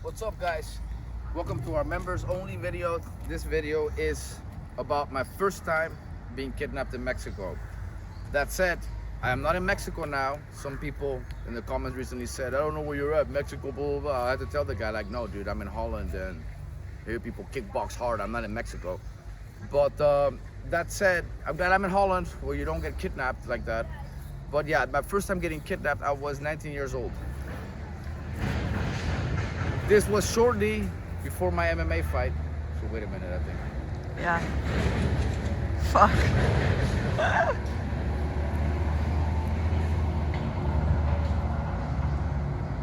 What's up, guys? Welcome to our members only video. This video is about my first time being kidnapped in Mexico. That said, I am not in Mexico now. Some people in the comments recently said, I don't know where you're at, Mexico, blah, blah, blah. I had to tell the guy, like, no, dude, I'm in Holland and here people kickbox hard. I'm not in Mexico. But that said, I'm glad I'm in Holland where you don't get kidnapped like that. But yeah, my first time getting kidnapped, I was 19 years old. This was shortly before my MMA fight. So wait a minute, I think. Yeah. Fuck.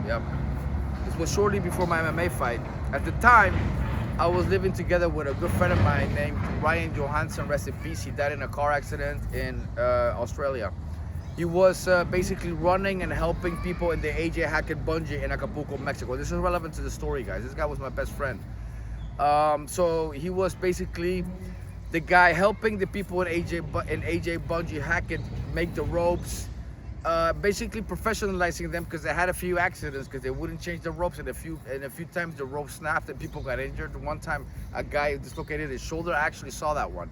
Yep. This was shortly before my MMA fight. At the time, I was living together with a good friend of mine named Ryan Johansson, rest in peace. He died in a car accident in Australia. He was basically running and helping people in the AJ Hackett bungee in Acapulco, Mexico. This is relevant to the story, guys. This guy was my best friend. So he was basically the guy helping the people in AJ Bungee Hackett make the ropes, basically professionalizing them because they had a few accidents because they wouldn't change the ropes, and a few times the rope snapped and people got injured. One time a guy dislocated his shoulder. I actually saw that one.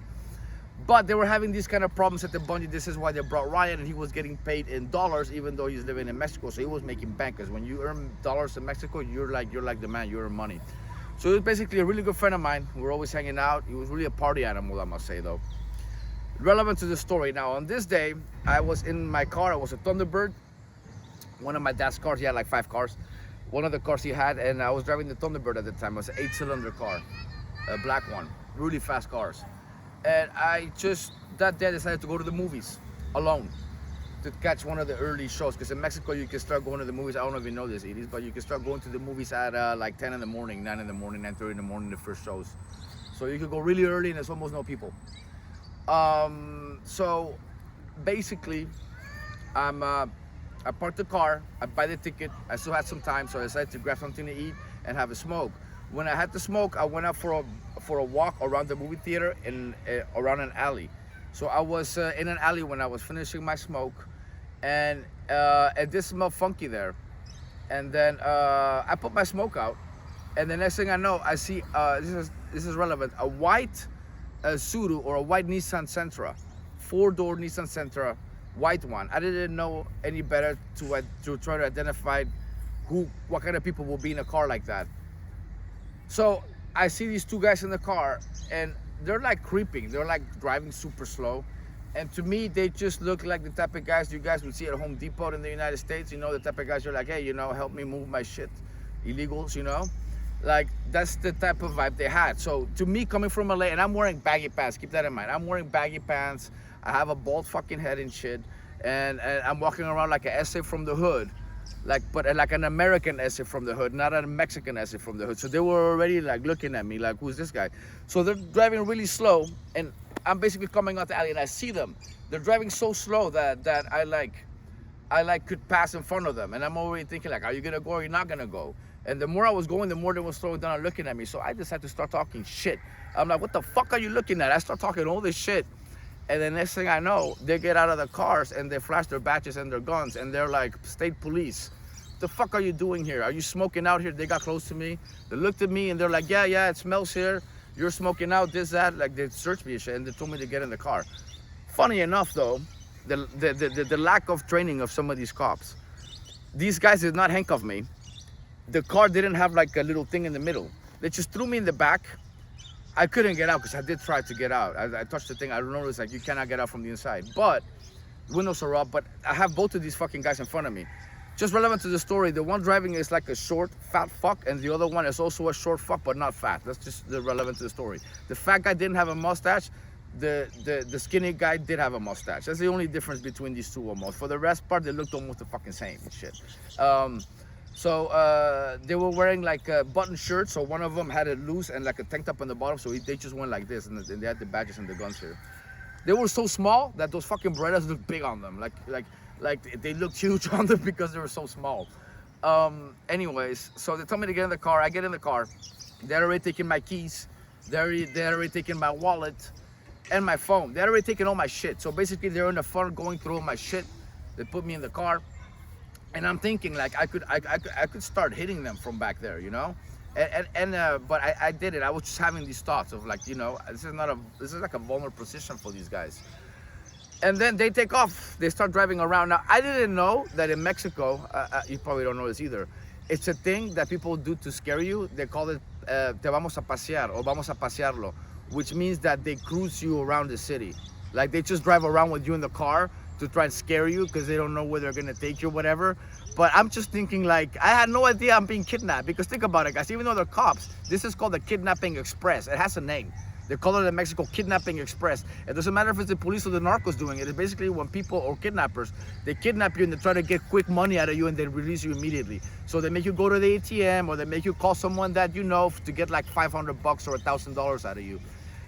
But they were having these kind of problems at the bungee. This is why they brought Ryan, and he was getting paid in dollars, even though he's living in Mexico. So he was making bank. Because when you earn dollars in Mexico, you're like the man. You earn money. So he was basically a really good friend of mine. We were always hanging out. He was really a party animal, I must say, though. Relevant to the story. Now, on this day, I was in my car. It was a Thunderbird. One of my dad's cars. He had like 5 cars. One of the cars he had, and I was driving the Thunderbird at the time. It was an 8-cylinder car, a black one. Really fast cars. And I just, that day, decided to go to the movies alone to catch one of the early shows. Because in Mexico, you can start going to the movies. I don't know if you know this, Edith, but you can start going to the movies at like 10 in the morning, 9 in the morning, 9:30 in the morning, the first shows. So you could go really early and there's almost no people. So basically, I parked the car, I buy the ticket. I still had some time, so I decided to grab something to eat and have a smoke. When I had the smoke, I went out for a walk around the movie theater and around an alley. So I was in an alley when I was finishing my smoke, and it did smell funky there. And then I put my smoke out, and the next thing I know, I see this is relevant, a white Subaru or a white Nissan Sentra, 4-door Nissan Sentra, white one. I didn't know any better to try to identify what kind of people will be in a car like that. So I see these 2 guys in the car, and they're like creeping. They're like driving super slow. And to me, they just look like the type of guys you guys would see at Home Depot in the United States. You know, the type of guys you're like, hey, help me move my shit. Illegals, Like, that's the type of vibe they had. So to me, coming from LA, and I'm wearing baggy pants, keep that in mind. I'm wearing baggy pants. I have a bald fucking head and shit. And I'm walking around like an essay from the hood. But like an American essay from the hood, not a Mexican essay from the hood. So they were already like looking at me like, who's this guy? So they're driving really slow, and I'm basically coming out the alley and I see them. They're driving so slow that I could pass in front of them. And I'm already thinking like, are you gonna go or you're not gonna go? And the more I was going, the more they were slowing down and looking at me. So I decided to start talking shit. I'm like, what the fuck are you looking at? I start talking all this shit. And the next thing I know, they get out of the cars and they flash their badges and their guns, and they're like, state police. The fuck are you doing here? Are you smoking out here? They got close to me. They looked at me and they're like, yeah, it smells here. You're smoking out, this, that. Like, they searched me and shit, and they told me to get in the car. Funny enough, though, the lack of training of some of these cops. These guys did not handcuff me. The car didn't have like a little thing in the middle. They just threw me in the back. I couldn't get out because I did try to get out. I touched the thing. I noticed like you cannot get out from the inside. But windows are up. But I have both of these fucking guys in front of me. Just relevant to the story, the one driving is like a short, fat fuck, and the other one is also a short fuck, but not fat. That's just relevant to the story. The fat guy didn't have a mustache. The skinny guy did have a mustache. That's the only difference between these two almost. For the rest part, they looked almost the fucking same and shit. So they were wearing like a button shirts. So one of them had it loose and like a tank top on the bottom. So they just went like this, and they had the badges and the guns here. They were so small that those fucking Berettas looked big on them. Like they looked huge on them because they were so small. Anyways, so they told me to get in the car. I get in the car. They're already taking my keys. They're already taking my wallet and my phone. They're already taking all my shit. So basically, they're in the front going through all my shit. They put me in the car. And I'm thinking like I could start hitting them from back there, But I did it. I was just having these thoughts of like, this is like a vulnerable position for these guys. And then they take off. They start driving around. Now, I didn't know that in Mexico, you probably don't know this either, it's a thing that people do to scare you. They call it te vamos a pasear or vamos a pasearlo, which means that they cruise you around the city. Like they just drive around with you in the car to try and scare you because they don't know where they're gonna take you or whatever. But I'm just thinking like, I had no idea I'm being kidnapped, because think about it, guys, even though they're cops, this is called the Kidnapping Express. It has a name. They call it in Mexico Kidnapping Express. It doesn't matter if it's the police or the narcos doing it. It's basically when people or kidnappers, they kidnap you and they try to get quick money out of you and they release you immediately. So they make you go to the ATM or they make you call someone that you know to get like $500 or $1,000 out of you.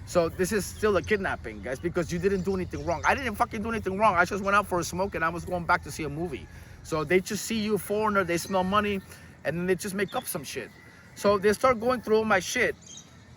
So this is still a kidnapping, guys, because you didn't do anything wrong. I didn't fucking do anything wrong. I just went out for a smoke and I was going back to see a movie. So they just see you, foreigner, they smell money, and then they just make up some shit. So they start going through all my shit.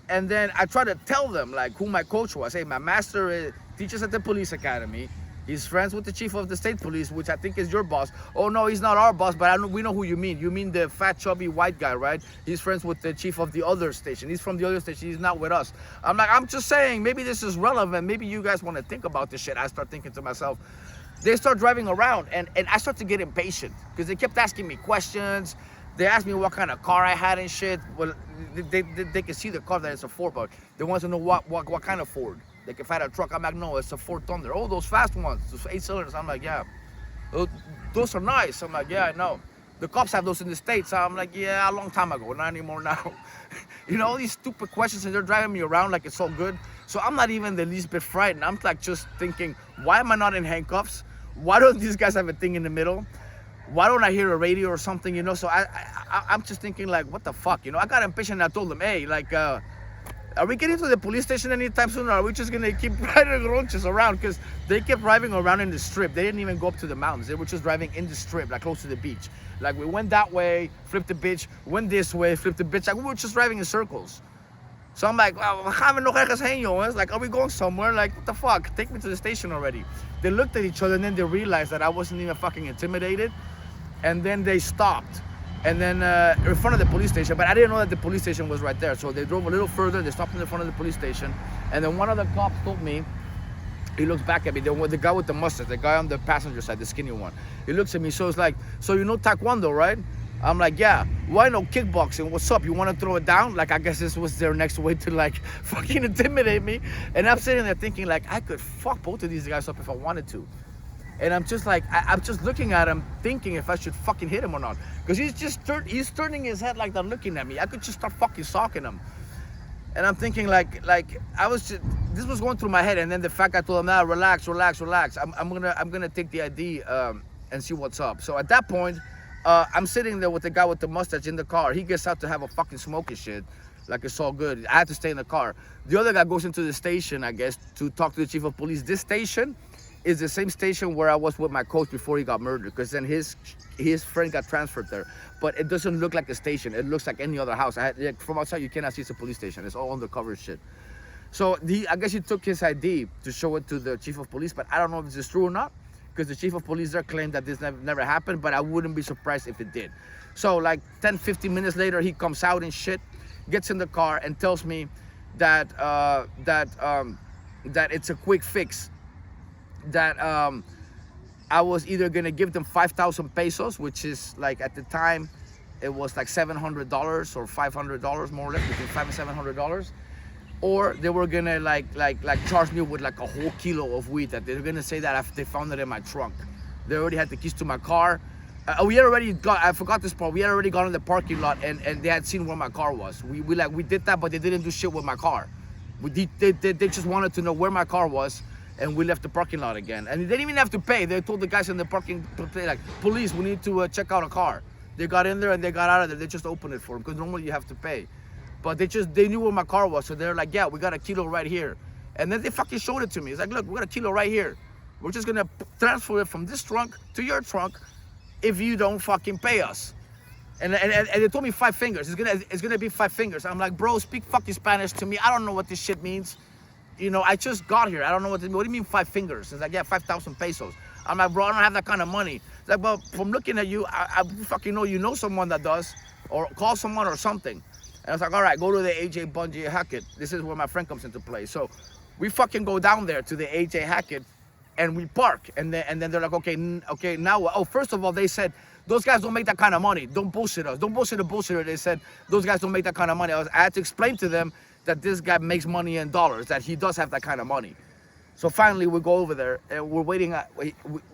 And then I try to tell them like who my coach was. Hey, my master teaches at the police academy. He's friends with the chief of the state police, which I think is your boss. Oh no, he's not our boss, but we know who you mean. You mean the fat, chubby, white guy, right? He's friends with the chief of the other station. He's from the other station. He's not with us. I'm like, I'm just saying, maybe this is relevant. Maybe you guys want to think about this shit. I start thinking to myself. They start driving around, and I start to get impatient because they kept asking me questions. They asked me what kind of car I had and shit. Well, they can see the car that it's a Ford, but they want to know what kind of Ford. Like if I had a truck, I'm like, no, it's a Ford Thunder. Oh, those fast ones, those 8 cylinders. I'm like, yeah, those are nice. I'm like, yeah, I know. The cops have those in the States. I'm like, yeah, a long time ago, not anymore now. All these stupid questions, and they're driving me around like it's so good. So I'm not even the least bit frightened. I'm like just thinking, why am I not in handcuffs? Why don't these guys have a thing in the middle? Why don't I hear a radio or something, So I'm just thinking like, what the fuck, I got impatient and I told them, hey, like, are we getting to the police station anytime soon, or are we just gonna keep riding ronches around? Because they kept driving around in the strip. They didn't even go up to the mountains. They were just driving in the strip, like close to the beach. Like we went that way, flipped the bitch, went this way, flipped the bitch. Like we were just driving in circles. So I'm like, it's like, are we going somewhere? Like, what the fuck? Take me to the station already. They looked at each other and then they realized that I wasn't even fucking intimidated. And then they stopped. And then in front of the police station, but I didn't know that the police station was right there. So they drove a little further, they stopped in the front of the police station. And then one of the cops told me, he looks back at me, the guy with the mustache, the guy on the passenger side, the skinny one. He looks at me, so it's like, so you know Taekwondo, right? I'm like, yeah. Why no kickboxing? What's up? You want to throw it down? Like, I guess this was their next way to like fucking intimidate me. And I'm sitting there thinking like, I could fuck both of these guys up if I wanted to. And I'm just like, I'm just looking at him thinking if I should fucking hit him or not. Because he's turning his head like that looking at me. I could just start fucking socking him. And I'm thinking like this was going through my head. And then the fact I told him, nah, relax. I'm gonna take the ID and see what's up. So at that point, I'm sitting there with the guy with the mustache in the car. He gets out to have a fucking smoke and shit. Like it's all good. I had to stay in the car. The other guy goes into the station, I guess, to talk to the chief of police. This station is the same station where I was with my coach before he got murdered, because then his friend got transferred there. But it doesn't look like a station. It looks like any other house. From outside, you cannot see it's a police station. It's all undercover shit. So I guess he took his ID to show it to the chief of police, but I don't know if this is true or not, because the chief of police there claimed that this never happened, but I wouldn't be surprised if it did. So like 10, 15 minutes later, he comes out and shit, gets in the car and tells me that it's a quick fix, that I was either gonna give them 5,000 pesos, which is like at the time, it was like $700 or $500 more or less, between $500 and $700. Or they were gonna like charge me with like a whole kilo of weed. That they're gonna say that after they found it in my trunk. They already had the keys to my car. I forgot this part. We had already gone in the parking lot and they had seen where my car was. We did that, but they didn't do shit with my car. They just wanted to know where my car was, and we left the parking lot again. And they didn't even have to pay. They told the guys in the parking, like, police, we need to check out a car. They got in there and they got out of there. They just opened it for them, because normally you have to pay. But they knew where my car was, so they're like, yeah, we got a kilo right here. And then they fucking showed it to me. It's like, look, we got a kilo right here. We're just gonna transfer it from this trunk to your trunk if you don't fucking pay us. And they told me 5 fingers. It's gonna be 5 fingers. I'm like, bro, speak fucking Spanish to me. I don't know what this shit means. I just got here. I don't know what do you mean 5 fingers? It's like, yeah, 5,000 pesos. I'm like, bro, I don't have that kind of money. It's like, well, from looking at you, I fucking know you know someone that does, or call someone or something. And I was like, all right, go to the AJ Bungee Hackett. This is where my friend comes into play. So we fucking go down there to the AJ Hackett, and we park. And then they're like, okay, now what? Oh, first of all, they said, those guys don't make that kind of money. Don't bullshit us. Don't bullshit the bullshitter. They said, those guys don't make that kind of money. I had to explain to them that this guy makes money in dollars, that he does have that kind of money. So finally, we go over there, and we're waiting.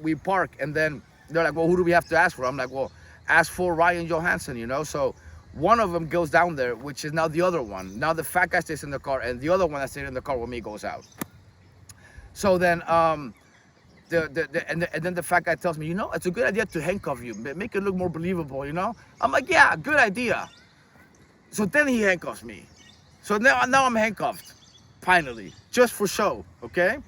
We park, and then they're like, well, who do we have to ask for? I'm like, well, ask for Ryan Johansson, you know? So one of them goes down there, which is now the other one. Now the fat guy stays in the car, and the other one that stayed in the car with me goes out. So then, and then the fat guy tells me, you know, it's a good idea to handcuff you, make it look more believable, you know? I'm like, yeah, good idea. So then he handcuffs me. So now I'm handcuffed, finally, just for show, okay?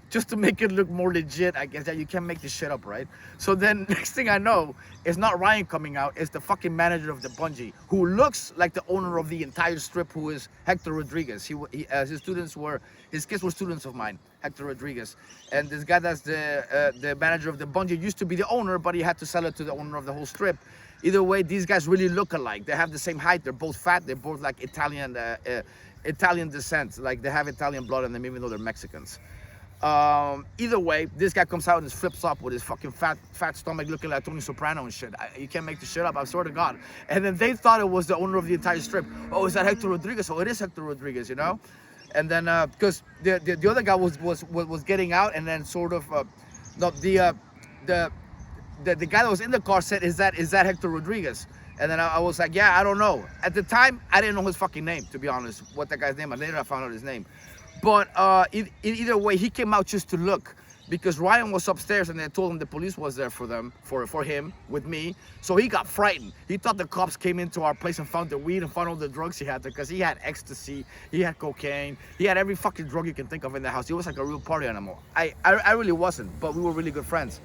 Just to make it look more legit, I guess. That you can't make this shit up, right? So then next thing I know, it's not Ryan coming out, it's the fucking manager of the bungee, who looks like the owner of the entire strip, who is Hector Rodriguez. His kids were students of mine, Hector Rodriguez. And this guy that's the manager of the bungee used to be the owner, but he had to sell it to the owner of the whole strip. Either way, these guys really look alike. They have the same height, they're both fat, they're both like Italian descent, like they have Italian blood in them, even though they're Mexicans. Either way, this guy comes out in his flip-flop with his fucking fat stomach looking like Tony Soprano and shit. You can't make this shit up, I swear to God. And then they thought it was the owner of the entire strip. Oh, is that Hector Rodriguez? Oh, it is Hector Rodriguez, you know? And then, because the other guy was getting out, and then sort of, no, the guy that was in the car said, is that Hector Rodriguez? And then I was like, yeah, I don't know. At the time, I didn't know his fucking name, to be honest, what that guy's name. And later I found out his name. But either way, he came out just to look, because Ryan was upstairs and they told him the police was there for him, with me. So he got frightened. He thought the cops came into our place and found the weed and found all the drugs he had there, because he had ecstasy, he had cocaine, he had every fucking drug you can think of in the house. He was like a real party animal. I really wasn't, but we were really good friends.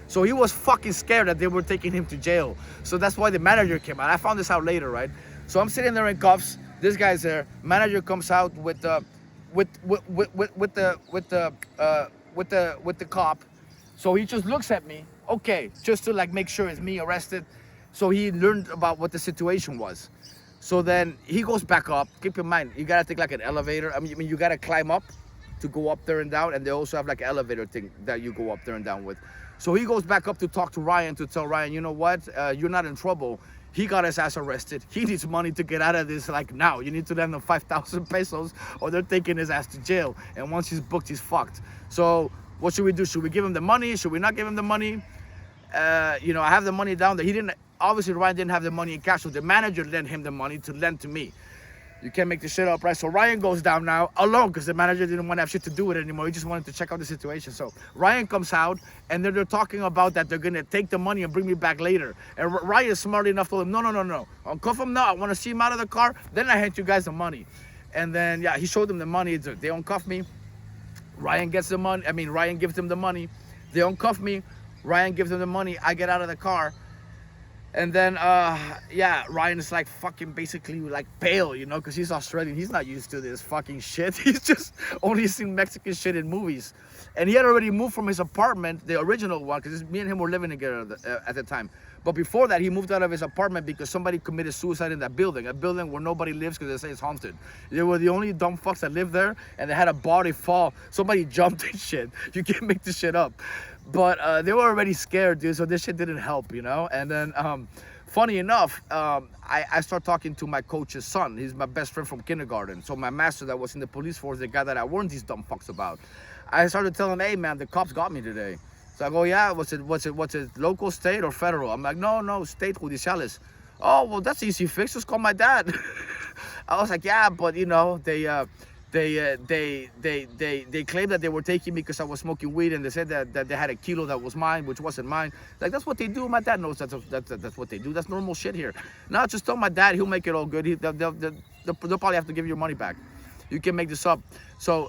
So he was fucking scared that they were taking him to jail. So that's why the manager came out. I found this out later, right? So I'm sitting there in cuffs. This guy's there. Manager comes out with the cop. So he just looks at me, okay, just to like make sure it's me arrested. So he learned about what the situation was. So then he goes back up. Keep in mind, you gotta take like an elevator. I mean, you gotta climb up to go up there and down, and they also have like an elevator thing that you go up there and down with. So he goes back up to talk to Ryan, to tell Ryan, you know what, you're not in trouble. He got his ass arrested. He needs money to get out of this, like now. You need to lend him 5,000 pesos or they're taking his ass to jail. And once he's booked, he's fucked. So what should we do? Should we give him the money? Should we not give him the money? You know, I have the money down there. Obviously Ryan didn't have the money in cash, so the manager lent him the money to lend to me. You can't make this shit up, right? So Ryan goes down now alone, because the manager didn't want to have shit to do with it anymore. He just wanted to check out the situation. So Ryan comes out, and they're talking about that they're going to take the money and bring me back later. And Ryan is smart enough to tell him, no. Uncuff him now. I want to see him out of the car. Then I hand you guys the money. And then, yeah, he showed them the money. They uncuff me. Ryan gets the money. I mean, Ryan gives them the money. They uncuff me. Ryan gives them the money. I get out of the car. And then, yeah, Ryan is like fucking basically like pale, you know, because he's Australian. He's not used to this fucking shit. He's just only seen Mexican shit in movies. And he had already moved from his apartment, the original one, because me and him were living together at the time. But before that, he moved out of his apartment because somebody committed suicide in that building, a building where nobody lives because they say it's haunted. They were the only dumb fucks that lived there, and they had a body fall. Somebody jumped and shit. You can't make this shit up. But they were already scared, dude, so this shit didn't help, you know? And then, funny enough, I start talking to my coach's son. He's my best friend from kindergarten. So my master that was in the police force, the guy that I warned these dumb fucks about, I started telling him, hey, man, the cops got me today. So I go, yeah, what's it, local, state, or federal? I'm like, no, state judiciales. Oh, well, that's easy fix. Just call my dad. I was like, yeah, but, you know, they claimed that they were taking me because I was smoking weed, and they said that they had a kilo that was mine, which wasn't mine. Like, that's what they do. My dad knows that's what they do. That's normal shit here. Now, just tell my dad, he'll make it all good. They'll probably have to give you your money back. You can make this up. So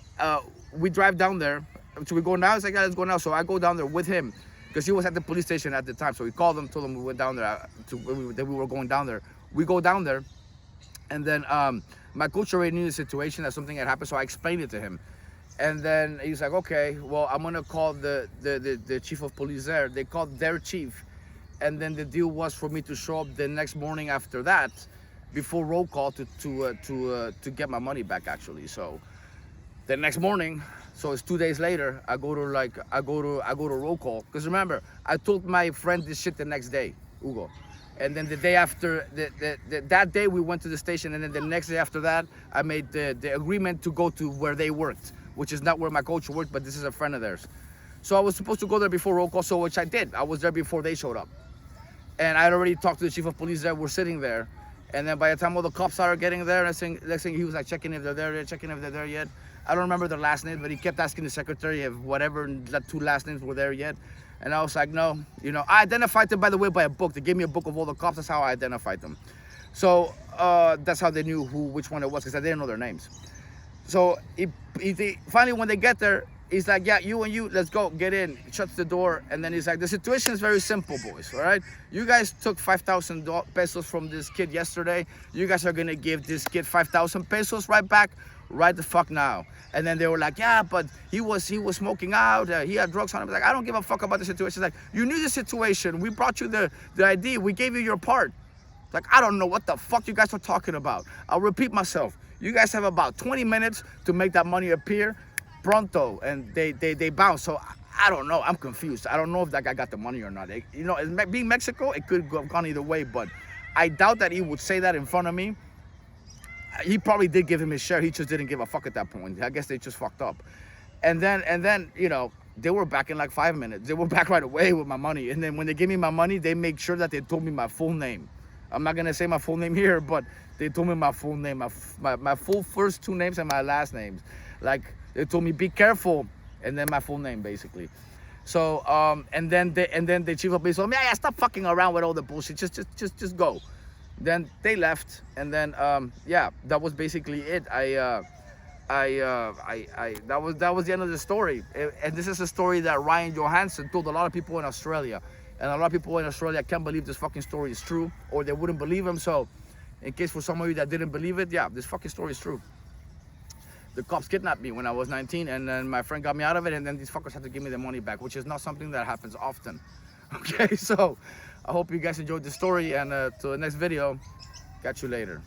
we drive down there. So we go now. It's like, yeah, let's go now. So I go down there with him because he was at the police station at the time. So we called him, told him we went down there, that we were going down there. We go down there, and then my coach already knew the situation, that something had happened, so I explained it to him. And then he's like, okay, well, I'm gonna call the chief of police there. They called their chief, and then the deal was for me to show up the next morning after that, before roll call to get my money back actually. So the next morning, so it's 2 days later, I go to roll call, because remember, I told my friend this shit the next day, Hugo. And then the day after, that day we went to the station, and then the next day after that, I made the agreement to go to where they worked, which is not where my coach worked, but this is a friend of theirs. So I was supposed to go there before roll call, so which I did. I was there before they showed up. And I had already talked to the chief of police there, we're sitting there. And then by the time all the cops started getting there, next thing he was like checking if they're there, checking if they're there yet. I don't remember their last name, but he kept asking the secretary if whatever the 2 last names were there yet. And I was like, no, you know, I identified them, by the way, by a book. They gave me a book of all the cops. That's how I identified them. So that's how they knew which one it was, because I didn't know their names. So finally, when they get there, he's like, yeah, you and you, let's go, get in. He shuts the door, and then he's like, the situation is very simple, boys, all right? You guys took 5,000 pesos from this kid yesterday. You guys are going to give this kid 5,000 pesos right back, right the fuck now. And then they were like, yeah, but he was smoking out. He had drugs on him. Like, I don't give a fuck about the situation. Like, you knew the situation. We brought you the ID. We gave you your part. Like, I don't know what the fuck you guys are talking about. I'll repeat myself. You guys have about 20 minutes to make that money appear pronto. And they bounce. So I don't know. I'm confused. I don't know if that guy got the money or not. You know, being Mexico, it could have gone either way. But I doubt that he would say that in front of me. He probably did give him his share. He just didn't give a fuck at that point. I guess they just fucked up. And then, you know, they were back in like 5 minutes. They were back right away with my money. And then when they gave me my money, they made sure that they told me my full name. I'm not going to say my full name here, but they told me my full name, my full first 2 names and my last names. Like, they told me, be careful, and then my full name, basically. So, and then the chief of police told me, yeah, stop fucking around with all the bullshit. Just go. Then they left, and then yeah, that was basically it. That was the end of the story. And this is a story that Ryan Johansson told a lot of people in Australia, and a lot of people in Australia can't believe this fucking story is true, or they wouldn't believe him. So, in case for some of you that didn't believe it, yeah, this fucking story is true. The cops kidnapped me when I was 19, and then my friend got me out of it, and then these fuckers had to give me the money back, which is not something that happens often. Okay, so I hope you guys enjoyed the story, and to the next video, catch you later.